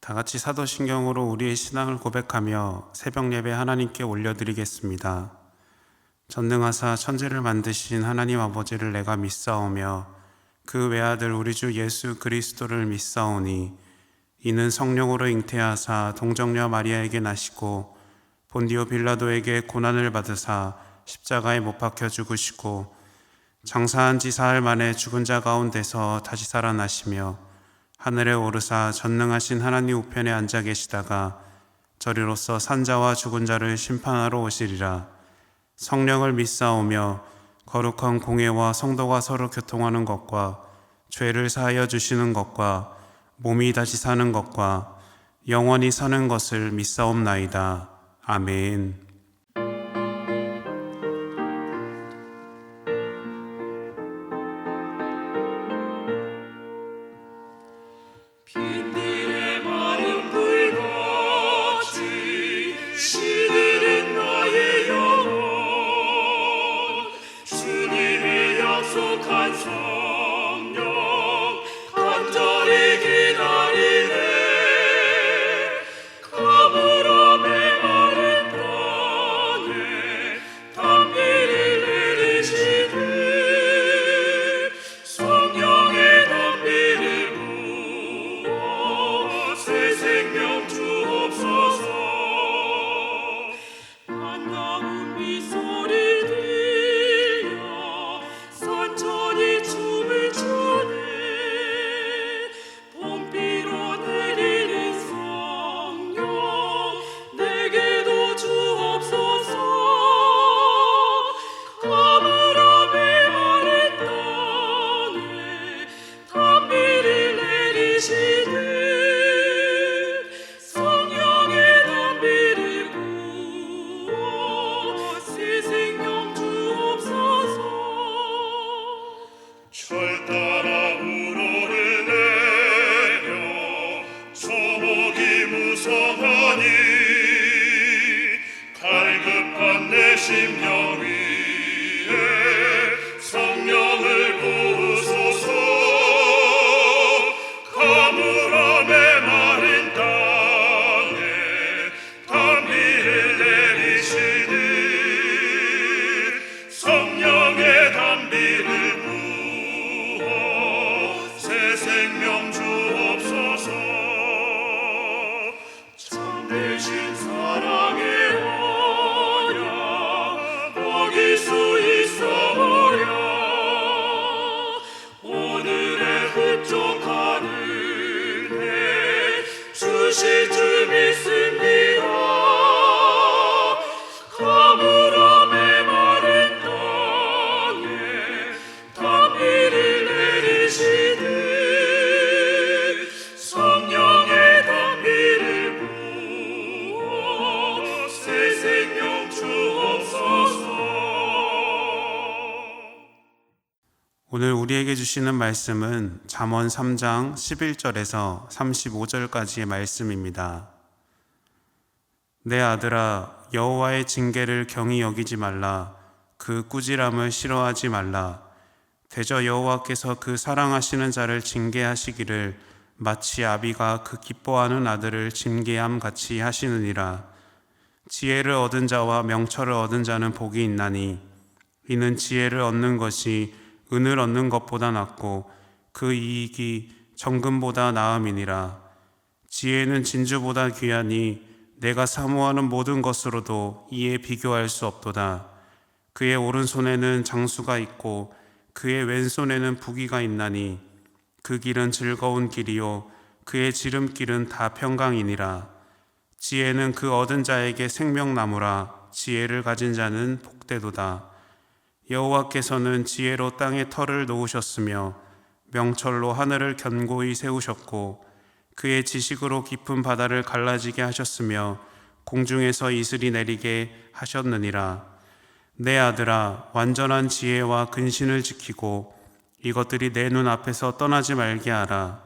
다 같이 사도신경으로 우리의 신앙을 고백하며 새벽 예배 하나님께 올려드리겠습니다. 전능하사 천지를 만드신 하나님 아버지를 내가 믿사오며 그 외아들 우리 주 예수 그리스도를 믿사오니 이는 성령으로 잉태하사 동정녀 마리아에게 나시고 본디오 빌라도에게 고난을 받으사 십자가에 못 박혀 죽으시고 장사한 지 사흘 만에 죽은 자 가운데서 다시 살아나시며 하늘에 오르사 전능하신 하나님 우편에 앉아 계시다가 저리로서 산자와 죽은 자를 심판하러 오시리라. 성령을 믿사오며 거룩한 공회와 성도가 서로 교통하는 것과 죄를 사하여 주시는 것과 몸이 다시 사는 것과 영원히 사는 것을 믿사옵나이다. 아멘. 빈들의 마른 불같이 시들은 나의 영혼 주님의 약속한 성령 간절히 기다리네 가물어 메마른 땅에 단비를 내리시네 성령의 단비를 새 생명 주옵소서 반가운 미소리 들려 산천이 춤을 추네 봄비로 내리는 성령 내게도 주옵소서 가물어 메마른 땅에 단비를 내리시네 성령의 단비를 부어 새 생명 주옵소서 철 따라 우러를 내려 소목이 무성하니 갈급한 내 심령 위에 성령을 부으소서 가물어 메마른 땅에 단비를 내리시니 성령의 단비를 부어 새 생명 주옵소서 참되신 사랑의 언약 어길 수 있어버려 오늘의 흡족한 은혜 주실 줄 믿습니다 가물어 메마른 땅에 단비를 내리시니 성령의 단비를 부어 새 생명 주옵소서 오늘 우리에게 주시는 말씀은 잠언 3장 11절에서 35절까지의 말씀입니다. 내 아들아 여호와의 징계를 경히 여기지 말라. 그 꾸지람을 싫어하지 말라. 대저 여호와께서 그 사랑하시는 자를 징계하시기를 마치 아비가 그 기뻐하는 아들을 징계함 같이 하시느니라. 지혜를 얻은 자와 명철을 얻은 자는 복이 있나니 이는 지혜를 얻는 것이 은을 얻는 것보다 낫고 그 이익이 정금보다 나음이니라. 지혜는 진주보다 귀하니 내가 사모하는 모든 것으로도 이에 비교할 수 없도다. 그의 오른손에는 장수가 있고 그의 왼손에는 부귀가 있나니 그 길은 즐거운 길이요 그의 지름길은 다 평강이니라. 지혜는 그 얻은 자에게 생명나무라. 지혜를 가진 자는 복되도다. 여호와께서는 지혜로 땅에 터를 놓으셨으며 명철로 하늘을 견고히 세우셨고 그의 지식으로 깊은 바다를 갈라지게 하셨으며 공중에서 이슬이 내리게 하셨느니라. 내 아들아 완전한 지혜와 근신을 지키고 이것들이 내 눈 앞에서 떠나지 말게 하라.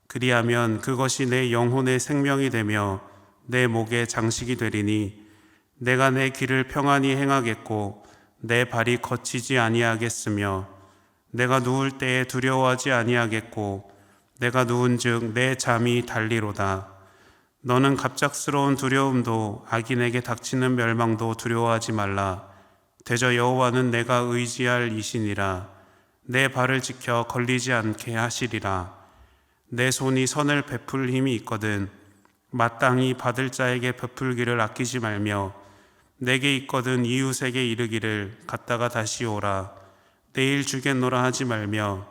그리하면 그것이 내 영혼의 생명이 되며 내 목의 장식이 되리니 내가 내 길을 평안히 행하겠고 내 발이 거치지 아니하겠으며 내가 누울 때에 두려워하지 아니하겠고 내가 누운즉 내 잠이 달리로다. 너는 갑작스러운 두려움도 악인에게 닥치는 멸망도 두려워하지 말라. 대저 여호와는 내가 의지할 이시니라. 내 발을 지켜 걸리지 않게 하시리라. 내 손이 선을 베풀 힘이 있거든 마땅히 받을 자에게 베풀기를 아끼지 말며 내게 있거든 이웃에게 이르기를 갔다가 다시 오라. 내일 주겠노라 하지 말며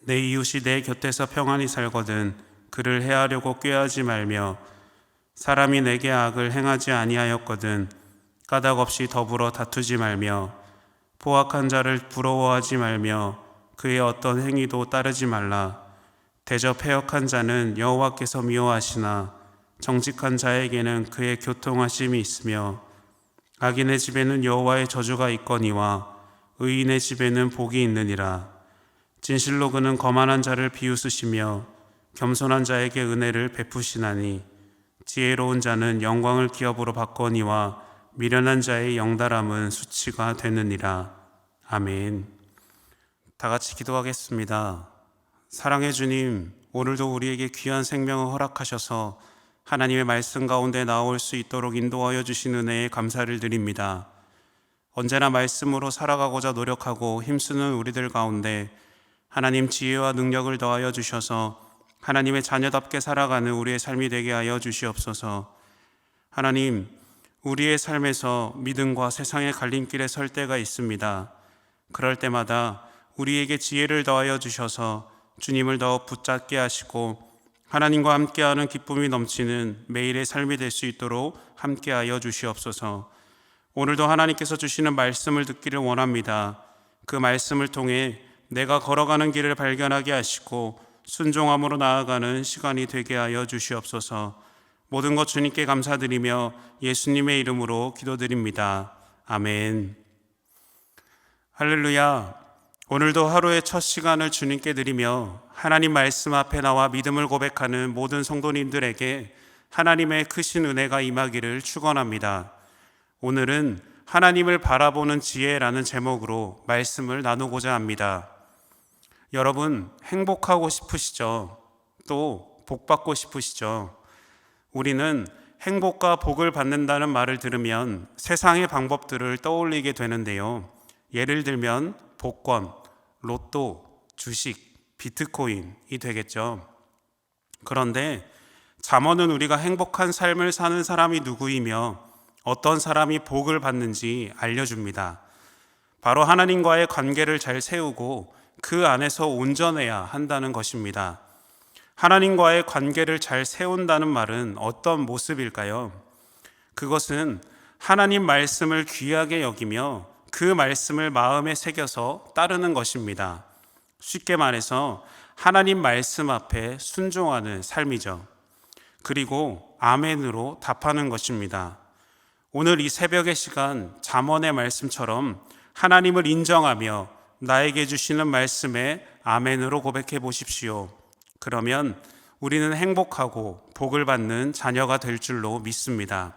내 이웃이 내 곁에서 평안히 살거든 그를 해하려고 꾀하지 말며 사람이 내게 악을 행하지 아니하였거든 까닭없이 더불어 다투지 말며 포악한 자를 부러워하지 말며 그의 어떤 행위도 따르지 말라. 대저 패역한 자는 여호와께서 미워하시나 정직한 자에게는 그의 교통하심이 있으며 악인의 집에는 여호와의 저주가 있거니와 의인의 집에는 복이 있느니라. 진실로 그는 거만한 자를 비웃으시며 겸손한 자에게 은혜를 베푸시나니 지혜로운 자는 영광을 기업으로 받거니와 미련한 자의 영달함은 수치가 되느니라. 아멘. 다 같이 기도하겠습니다. 사랑의 주님, 오늘도 우리에게 귀한 생명을 허락하셔서 하나님의 말씀 가운데 나올 수 있도록 인도하여 주신 은혜에 감사를 드립니다. 언제나 말씀으로 살아가고자 노력하고 힘쓰는 우리들 가운데 하나님 지혜와 능력을 더하여 주셔서 하나님의 자녀답게 살아가는 우리의 삶이 되게 하여 주시옵소서. 하나님, 우리의 삶에서 믿음과 세상의 갈림길에 설 때가 있습니다. 그럴 때마다 우리에게 지혜를 더하여 주셔서 주님을 더 붙잡게 하시고 하나님과 함께하는 기쁨이 넘치는 매일의 삶이 될 수 있도록 함께하여 주시옵소서. 오늘도 하나님께서 주시는 말씀을 듣기를 원합니다. 그 말씀을 통해 내가 걸어가는 길을 발견하게 하시고 순종함으로 나아가는 시간이 되게 하여 주시옵소서. 모든 것 주님께 감사드리며 예수님의 이름으로 기도드립니다. 아멘. 할렐루야. 오늘도 하루의 첫 시간을 주님께 드리며 하나님 말씀 앞에 나와 믿음을 고백하는 모든 성도님들에게 하나님의 크신 은혜가 임하기를 축원합니다. 오늘은 하나님을 바라보는 지혜라는 제목으로 말씀을 나누고자 합니다. 여러분, 행복하고 싶으시죠? 또 복받고 싶으시죠? 우리는 행복과 복을 받는다는 말을 들으면 세상의 방법들을 떠올리게 되는데요. 예를 들면 복권, 로또, 주식, 비트코인이 되겠죠. 그런데 잠언은 우리가 행복한 삶을 사는 사람이 누구이며 어떤 사람이 복을 받는지 알려줍니다. 바로 하나님과의 관계를 잘 세우고 그 안에서 온전해야 한다는 것입니다. 하나님과의 관계를 잘 세운다는 말은 어떤 모습일까요? 그것은 하나님 말씀을 귀하게 여기며 그 말씀을 마음에 새겨서 따르는 것입니다. 쉽게 말해서 하나님 말씀 앞에 순종하는 삶이죠. 그리고 아멘으로 답하는 것입니다. 오늘 이 새벽의 시간 잠언의 말씀처럼 하나님을 인정하며 나에게 주시는 말씀에 아멘으로 고백해 보십시오. 그러면 우리는 행복하고 복을 받는 자녀가 될 줄로 믿습니다.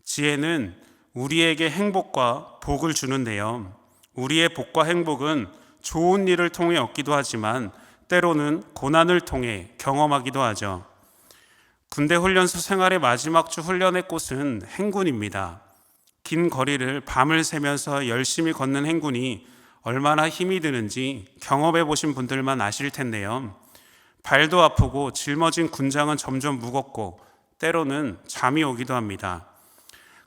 지혜는 우리에게 행복과 복을 주는데요. 우리의 복과 행복은 좋은 일을 통해 얻기도 하지만 때로는 고난을 통해 경험하기도 하죠. 군대 훈련소 생활의 마지막 주 훈련의 꽃은 행군입니다. 긴 거리를 밤을 새면서 열심히 걷는 행군이 얼마나 힘이 드는지 경험해 보신 분들만 아실 텐데요. 발도 아프고 짊어진 군장은 점점 무겁고 때로는 잠이 오기도 합니다.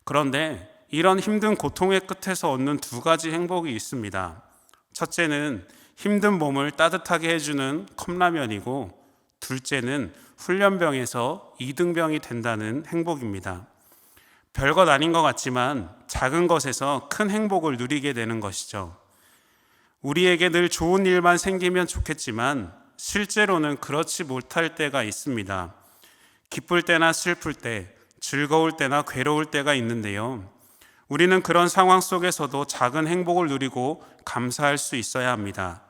그런데 이런 힘든 고통의 끝에서 얻는 두 가지 행복이 있습니다. 첫째는 힘든 몸을 따뜻하게 해주는 컵라면이고 둘째는 훈련병에서 2등병이 된다는 행복입니다. 별것 아닌 것 같지만 작은 것에서 큰 행복을 누리게 되는 것이죠. 우리에게 늘 좋은 일만 생기면 좋겠지만 실제로는 그렇지 못할 때가 있습니다. 기쁠 때나 슬플 때, 즐거울 때나 괴로울 때가 있는데요. 우리는 그런 상황 속에서도 작은 행복을 누리고 감사할 수 있어야 합니다.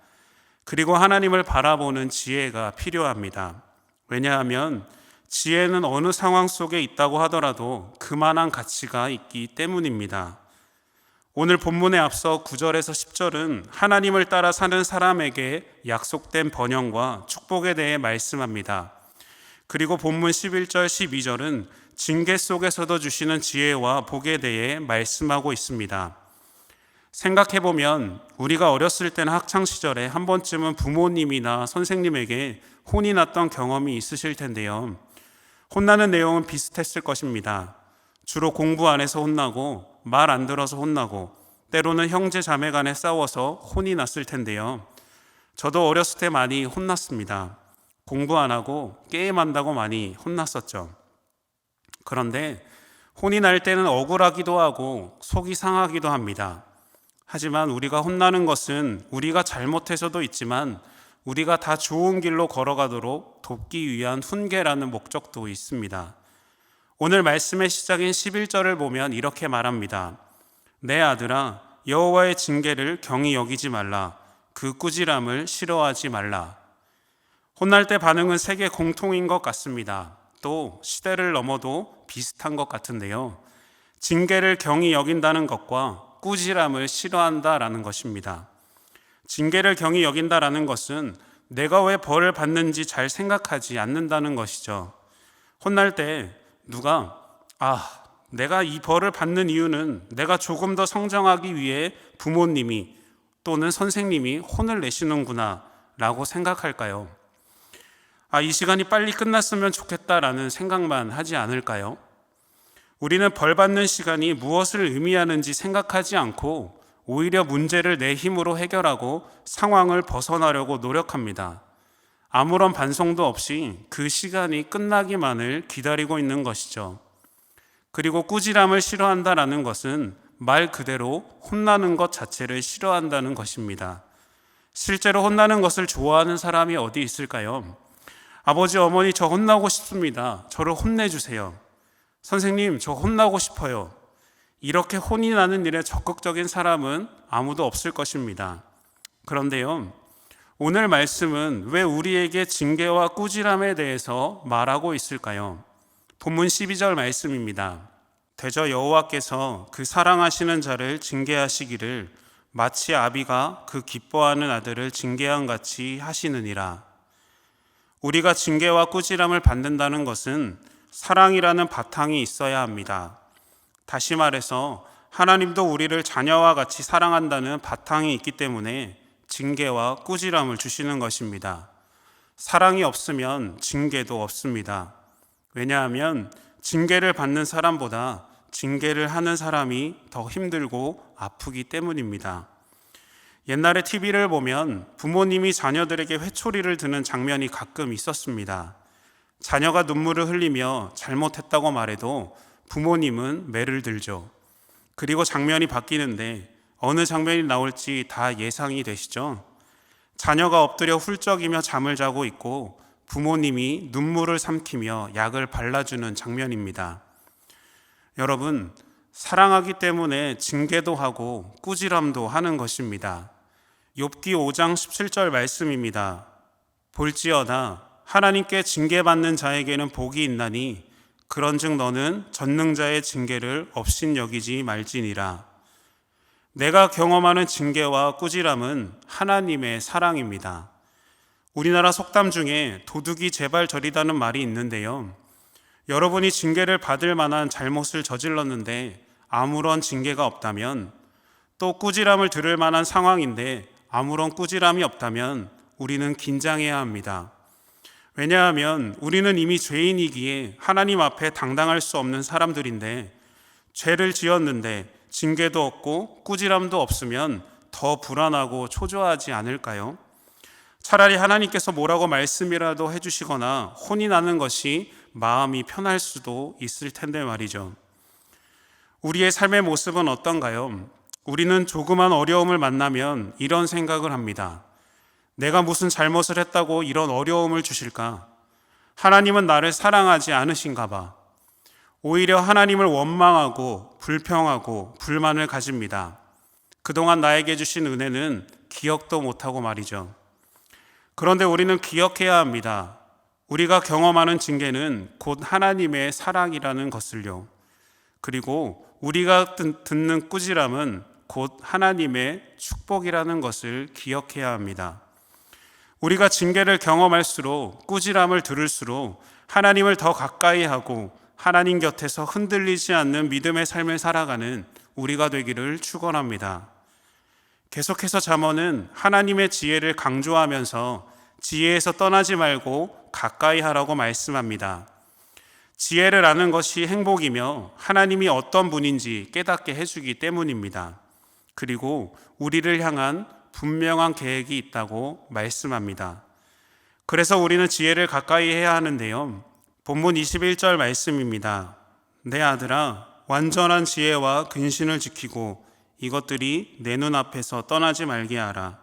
그리고 하나님을 바라보는 지혜가 필요합니다. 왜냐하면 지혜는 어느 상황 속에 있다고 하더라도 그만한 가치가 있기 때문입니다. 오늘 본문에 앞서 9절에서 10절은 하나님을 따라 사는 사람에게 약속된 번영과 축복에 대해 말씀합니다. 그리고 본문 11절, 12절은 징계 속에서도 주시는 지혜와 복에 대해 말씀하고 있습니다. 생각해보면 우리가 어렸을 때나 학창시절에 한 번쯤은 부모님이나 선생님에게 혼이 났던 경험이 있으실 텐데요. 혼나는 내용은 비슷했을 것입니다. 주로 공부 안 해서 혼나고 말 안 들어서 혼나고 때로는 형제 자매 간에 싸워서 혼이 났을 텐데요. 저도 어렸을 때 많이 혼났습니다. 공부 안 하고 게임한다고 많이 혼났었죠. 그런데 혼이 날 때는 억울하기도 하고 속이 상하기도 합니다. 하지만 우리가 혼나는 것은 우리가 잘못해서도 있지만 우리가 다 좋은 길로 걸어가도록 돕기 위한 훈계라는 목적도 있습니다. 오늘 말씀의 시작인 11절을 보면 이렇게 말합니다. 내 아들아, 여호와의 징계를 경히 여기지 말라. 그 꾸지람을 싫어하지 말라. 혼날 때 반응은 세계 공통인 것 같습니다. 또 시대를 넘어도 비슷한 것 같은데요. 징계를 경히 여긴다는 것과 꾸지람을 싫어한다라는 것입니다. 징계를 경히 여긴다라는 것은 내가 왜 벌을 받는지 잘 생각하지 않는다는 것이죠. 혼날 때 누가 내가 이 벌을 받는 이유는 내가 조금 더 성장하기 위해 부모님이 또는 선생님이 혼을 내시는구나 라고 생각할까요? 이 시간이 빨리 끝났으면 좋겠다라는 생각만 하지 않을까요? 우리는 벌 받는 시간이 무엇을 의미하는지 생각하지 않고 오히려 문제를 내 힘으로 해결하고 상황을 벗어나려고 노력합니다. 아무런 반성도 없이 그 시간이 끝나기만을 기다리고 있는 것이죠. 그리고 꾸지람을 싫어한다라는 것은 말 그대로 혼나는 것 자체를 싫어한다는 것입니다. 실제로 혼나는 것을 좋아하는 사람이 어디 있을까요? 아버지, 어머니, 저 혼나고 싶습니다. 저를 혼내주세요. 선생님, 저 혼나고 싶어요. 이렇게 혼이 나는 일에 적극적인 사람은 아무도 없을 것입니다. 그런데요, 오늘 말씀은 왜 우리에게 징계와 꾸지람에 대해서 말하고 있을까요? 본문 12절 말씀입니다. 대저 여호와께서 그 사랑하시는 자를 징계하시기를 마치 아비가 그 기뻐하는 아들을 징계한 같이 하시느니라. 우리가 징계와 꾸지람을 받는다는 것은 사랑이라는 바탕이 있어야 합니다. 다시 말해서 하나님도 우리를 자녀와 같이 사랑한다는 바탕이 있기 때문에 징계와 꾸지람을 주시는 것입니다. 사랑이 없으면 징계도 없습니다. 왜냐하면 징계를 받는 사람보다 징계를 하는 사람이 더 힘들고 아프기 때문입니다. 옛날에 TV를 보면 부모님이 자녀들에게 회초리를 드는 장면이 가끔 있었습니다. 자녀가 눈물을 흘리며 잘못했다고 말해도 부모님은 매를 들죠. 그리고 장면이 바뀌는데 어느 장면이 나올지 다 예상이 되시죠? 자녀가 엎드려 훌쩍이며 잠을 자고 있고 부모님이 눈물을 삼키며 약을 발라주는 장면입니다. 여러분, 사랑하기 때문에 징계도 하고 꾸지람도 하는 것입니다. 욥기 5장 17절 말씀입니다. 볼지어다 하나님께 징계받는 자에게는 복이 있나니 그런즉 너는 전능자의 징계를 업신여기지 말지니라. 내가 경험하는 징계와 꾸지람은 하나님의 사랑입니다. 우리나라 속담 중에 도둑이 제발 저리다는 말이 있는데요. 여러분이 징계를 받을 만한 잘못을 저질렀는데 아무런 징계가 없다면, 또 꾸지람을 들을 만한 상황인데 아무런 꾸지람이 없다면 우리는 긴장해야 합니다. 왜냐하면 우리는 이미 죄인이기에 하나님 앞에 당당할 수 없는 사람들인데, 죄를 지었는데 징계도 없고 꾸지람도 없으면 더 불안하고 초조하지 않을까요? 차라리 하나님께서 뭐라고 말씀이라도 해주시거나 혼이 나는 것이 마음이 편할 수도 있을 텐데 말이죠. 우리의 삶의 모습은 어떤가요? 우리는 조그만 어려움을 만나면 이런 생각을 합니다. 내가 무슨 잘못을 했다고 이런 어려움을 주실까? 하나님은 나를 사랑하지 않으신가 봐. 오히려 하나님을 원망하고 불평하고 불만을 가집니다. 그동안 나에게 주신 은혜는 기억도 못하고 말이죠. 그런데 우리는 기억해야 합니다. 우리가 경험하는 징계는 곧 하나님의 사랑이라는 것을요. 그리고 우리가 듣는 꾸지람은 곧 하나님의 축복이라는 것을 기억해야 합니다. 우리가 징계를 경험할수록, 꾸지람을 들을수록 하나님을 더 가까이 하고 하나님 곁에서 흔들리지 않는 믿음의 삶을 살아가는 우리가 되기를 축원합니다. 계속해서 잠언은 하나님의 지혜를 강조하면서 지혜에서 떠나지 말고 가까이 하라고 말씀합니다. 지혜를 아는 것이 행복이며 하나님이 어떤 분인지 깨닫게 해주기 때문입니다. 그리고 우리를 향한 분명한 계획이 있다고 말씀합니다. 그래서 우리는 지혜를 가까이 해야 하는데요. 본문 21절 말씀입니다. 내 아들아, 완전한 지혜와 근신을 지키고 이것들이 내 눈앞에서 떠나지 말게 하라.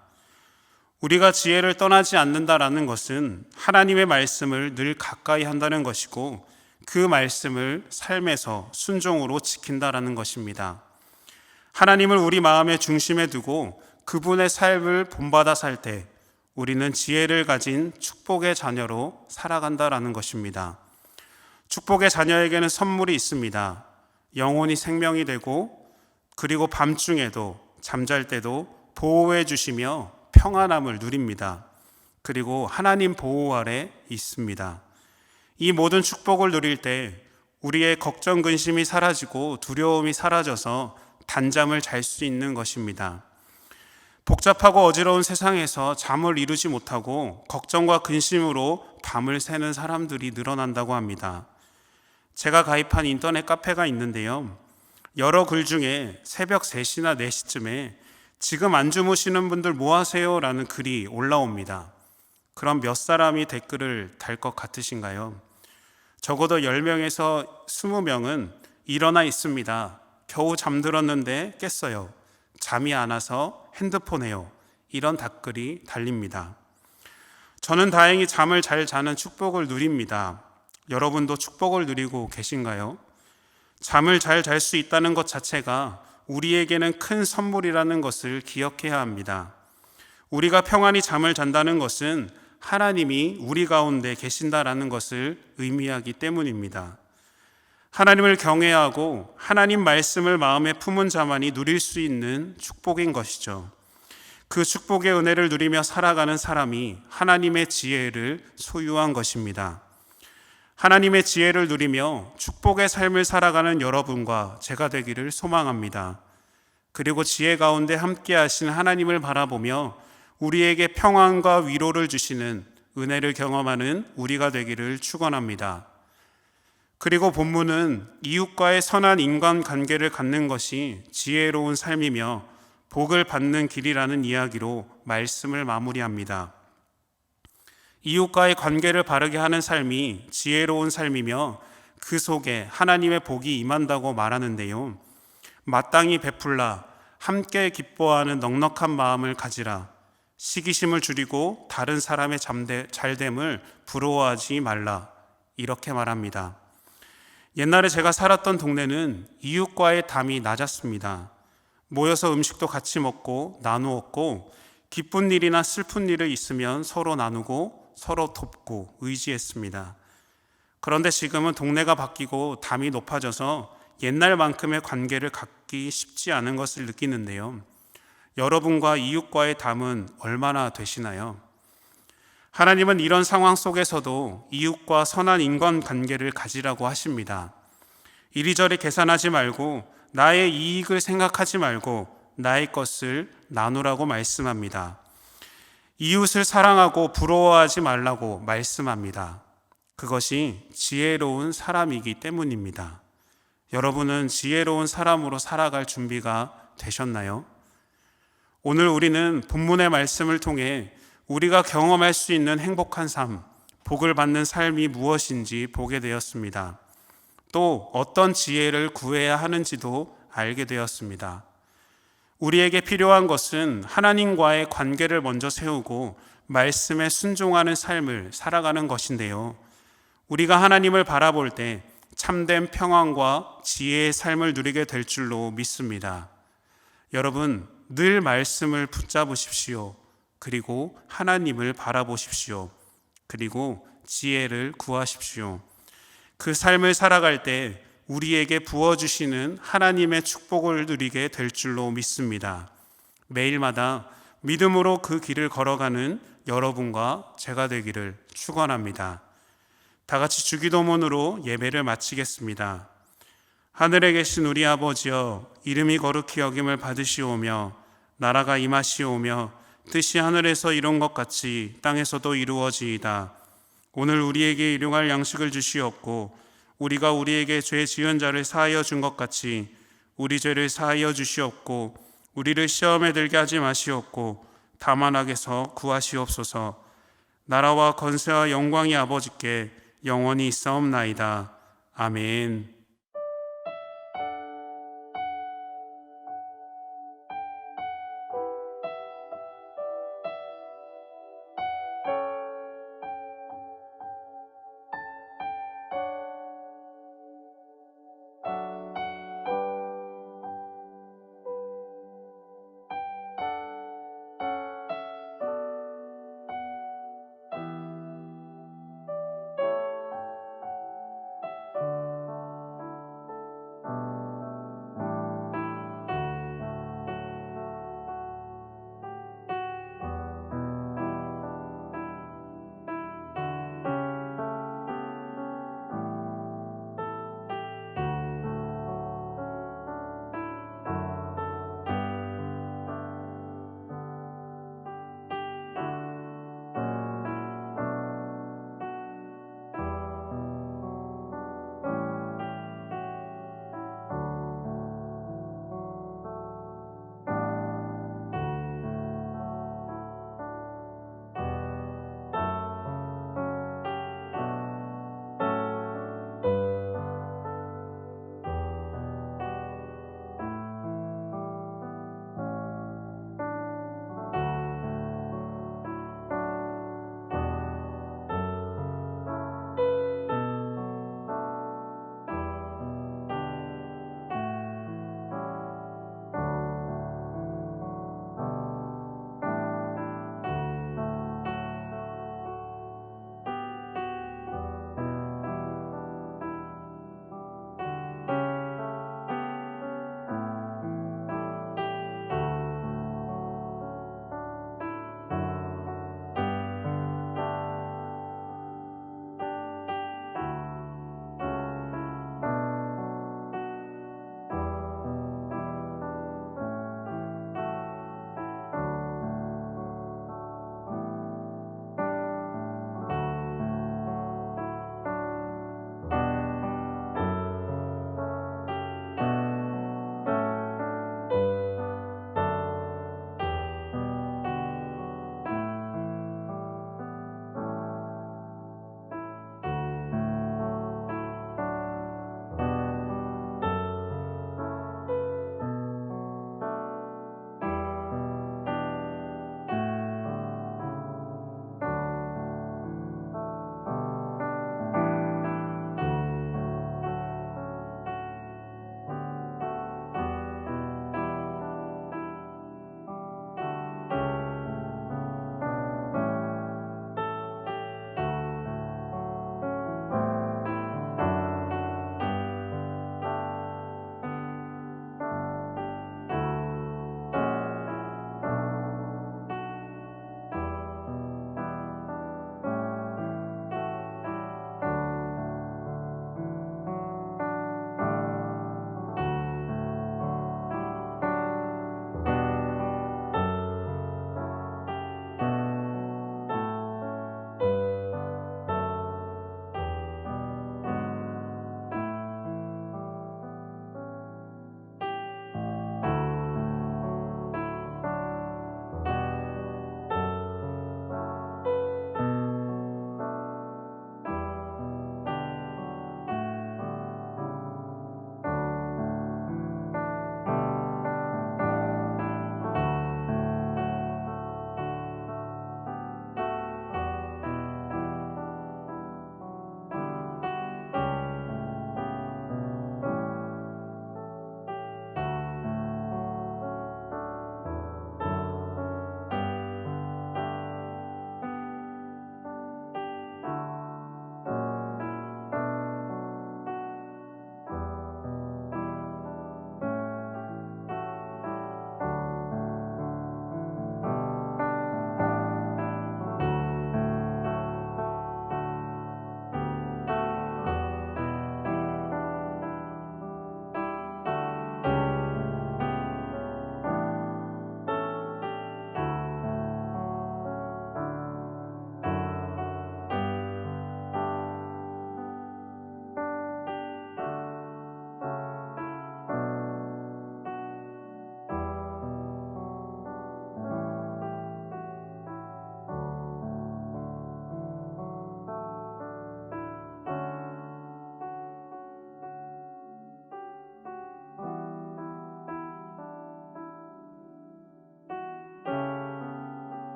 우리가 지혜를 떠나지 않는다라는 것은 하나님의 말씀을 늘 가까이 한다는 것이고 그 말씀을 삶에서 순종으로 지킨다라는 것입니다. 하나님을 우리 마음의 중심에 두고 그분의 삶을 본받아 살 때 우리는 지혜를 가진 축복의 자녀로 살아간다라는 것입니다. 축복의 자녀에게는 선물이 있습니다. 영혼이 생명이 되고 그리고 밤중에도 잠잘 때도 보호해 주시며 평안함을 누립니다. 그리고 하나님 보호 아래 있습니다. 이 모든 축복을 누릴 때 우리의 걱정 근심이 사라지고 두려움이 사라져서 단잠을 잘 수 있는 것입니다. 복잡하고 어지러운 세상에서 잠을 이루지 못하고 걱정과 근심으로 밤을 새는 사람들이 늘어난다고 합니다. 제가 가입한 인터넷 카페가 있는데요. 여러 글 중에 새벽 3시나 4시쯤에 지금 안 주무시는 분들 뭐 하세요? 라는 글이 올라옵니다. 그럼 몇 사람이 댓글을 달 것 같으신가요? 적어도 10명에서 20명은 일어나 있습니다. 겨우 잠들었는데 깼어요. 잠이 안 와서 핸드폰 해요. 이런 댓글이 달립니다. 저는 다행히 잠을 잘 자는 축복을 누립니다. 여러분도 축복을 누리고 계신가요? 잠을 잘 잘 수 있다는 것 자체가 우리에게는 큰 선물이라는 것을 기억해야 합니다. 우리가 평안히 잠을 잔다는 것은 하나님이 우리 가운데 계신다라는 것을 의미하기 때문입니다. 하나님을 경외하고 하나님 말씀을 마음에 품은 자만이 누릴 수 있는 축복인 것이죠. 그 축복의 은혜를 누리며 살아가는 사람이 하나님의 지혜를 소유한 것입니다. 하나님의 지혜를 누리며 축복의 삶을 살아가는 여러분과 제가 되기를 소망합니다. 그리고 지혜 가운데 함께 하신 하나님을 바라보며 우리에게 평안과 위로를 주시는 은혜를 경험하는 우리가 되기를 축원합니다. 그리고 본문은 이웃과의 선한 인간관계를 갖는 것이 지혜로운 삶이며 복을 받는 길이라는 이야기로 말씀을 마무리합니다. 이웃과의 관계를 바르게 하는 삶이 지혜로운 삶이며 그 속에 하나님의 복이 임한다고 말하는데요. 마땅히 베풀라, 함께 기뻐하는 넉넉한 마음을 가지라, 시기심을 줄이고 다른 사람의 잘됨을 부러워하지 말라, 이렇게 말합니다. 옛날에 제가 살았던 동네는 이웃과의 담이 낮았습니다. 모여서 음식도 같이 먹고 나누었고 기쁜 일이나 슬픈 일이 있으면 서로 나누고 서로 돕고 의지했습니다. 그런데 지금은 동네가 바뀌고 담이 높아져서 옛날만큼의 관계를 갖기 쉽지 않은 것을 느끼는데요. 여러분과 이웃과의 담은 얼마나 되시나요? 하나님은 이런 상황 속에서도 이웃과 선한 인간관계를 가지라고 하십니다. 이리저리 계산하지 말고 나의 이익을 생각하지 말고 나의 것을 나누라고 말씀합니다. 이웃을 사랑하고 부러워하지 말라고 말씀합니다. 그것이 지혜로운 사람이기 때문입니다. 여러분은 지혜로운 사람으로 살아갈 준비가 되셨나요? 오늘 우리는 본문의 말씀을 통해 우리가 경험할 수 있는 행복한 삶, 복을 받는 삶이 무엇인지 보게 되었습니다. 또 어떤 지혜를 구해야 하는지도 알게 되었습니다. 우리에게 필요한 것은 하나님과의 관계를 먼저 세우고 말씀에 순종하는 삶을 살아가는 것인데요. 우리가 하나님을 바라볼 때 참된 평안과 지혜의 삶을 누리게 될 줄로 믿습니다. 여러분, 늘 말씀을 붙잡으십시오. 그리고 하나님을 바라보십시오. 그리고 지혜를 구하십시오. 그 삶을 살아갈 때 우리에게 부어주시는 하나님의 축복을 누리게 될 줄로 믿습니다. 매일마다 믿음으로 그 길을 걸어가는 여러분과 제가 되기를 축원합니다. 다 같이 주기도문으로 예배를 마치겠습니다. 하늘에 계신 우리 아버지여, 이름이 거룩히 여김을 받으시오며 나라가 임하시오며 뜻이 하늘에서 이룬 것 같이 땅에서도 이루어지이다. 오늘 우리에게 일용할 양식을 주시옵고 우리가 우리에게 죄 지은 자를 사하여 준 것 같이 우리 죄를 사하여 주시옵고 우리를 시험에 들게 하지 마시옵고 다만 악에서 구하시옵소서. 나라와 권세와 영광이 아버지께 영원히 있사옵나이다. 아멘.